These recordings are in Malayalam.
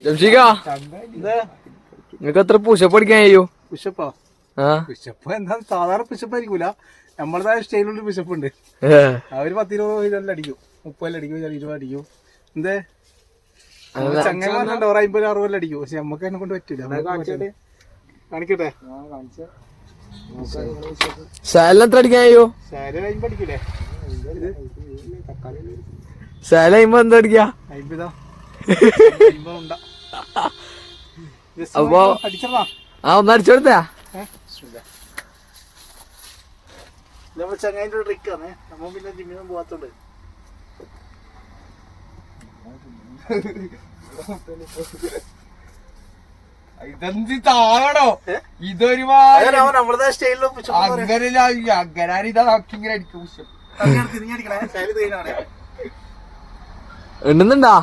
ജംഷിക നിങ്ങക്ക് എത്ര പുഷപ്പ് അടിക്കാൻ കഴിയോ? പുഷപ്പോ? പുഷപ്പ് എന്താ സാധാരണ പുഷപ്പ് ആയിരിക്കൂല, നമ്മളതായ സ്റ്റൈലുള്ള പുഷപ്പ് ഉണ്ട്. അവര് 10-20 അടിക്കും, 30 അടിക്കും, 20 അടിക്കും. എന്തേ ചങ്ങന്മാരുണ്ടോ 50-60 അടിക്കും. പക്ഷെ നമ്മക്ക് അതിനെ കൊണ്ട് പറ്റൂല. കാണിക്കട്ടെ? ശാല എത്ര അടിക്കാൻ കഴിയോ? ശാല 50 അടിക്കൂലേ? ശാല 50 എന്താ അടിക്കാ? 50 അപ്പൊ അടിച്ചതാ. ഒന്ന് അടിച്ചെടുത്താ ചങ്ങായിന്റെ ട്രിക്കാണ്. നമ്മ പിന്നെ ജിമ്മിനും പോവാത്തോണ്ട് ഇതെന്താണോ ഇതൊരുപാട് നമ്മളെ സ്റ്റൈലിലും എണ്ണുന്നുണ്ടാ?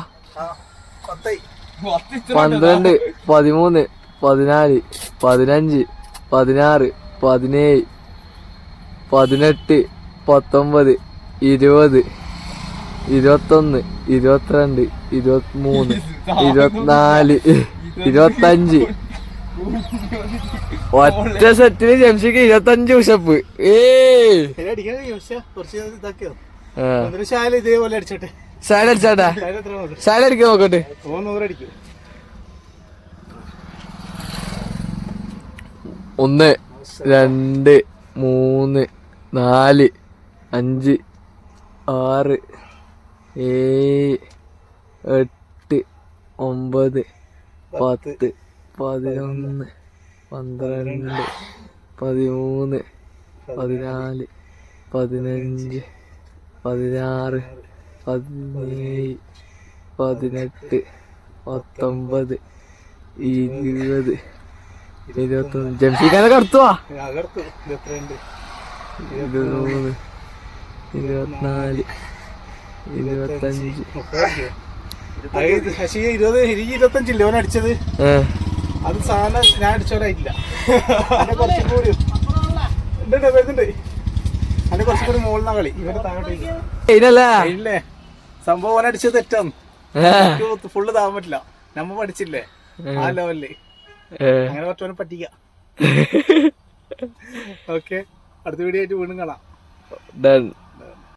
12, 13, 14, 15, 16, 17, 18, 19, 20, 21, 22, 23, 24, 25. ഒറ്റ സെറ്റിന് ജംഷിക്ക് 25 പുഷപ്പ്. ഇതേപോലെ അടിച്ചോട്ടെ. സൈഡ് അടിച്ചാട്ടാ, സൈഡ് അടിക്കാൻ നോക്കട്ടെ. 100 അടിക്കും. 1, 2, 3, 4, 5, 6, 7, 8, 9, 10, 11, 12, 13, 14, 15, 16, 17, 18, 19, 20, 21. ജംഷിക്കാനെ കടത്തുവാ. 23, 24, 25. 25 ഓൻ അടിച്ചത്. അത് സാധനം ഞാൻ അടിച്ചോലായിട്ടില്ല. കുറച്ചും കൂടി വരുന്നുണ്ട്. അതിന്റെ കുറച്ചും കൂടി മുകളിൽ കളി. ഇവരെ താഴോട്ടേ സംഭവം ഓൻ അടിച്ചത് തെറ്റാന്ന്. ഫുള്ള് താവാൻ പറ്റില്ല. നമ്മ പഠിച്ചില്ലേ ആ ലെവലില്. അങ്ങനെ കുറച്ചോനെ പറ്റിക്ക. ഓക്കെ, അടുത്ത വീഡിയോ ആയിട്ട് വീണ്ടും കാണാം.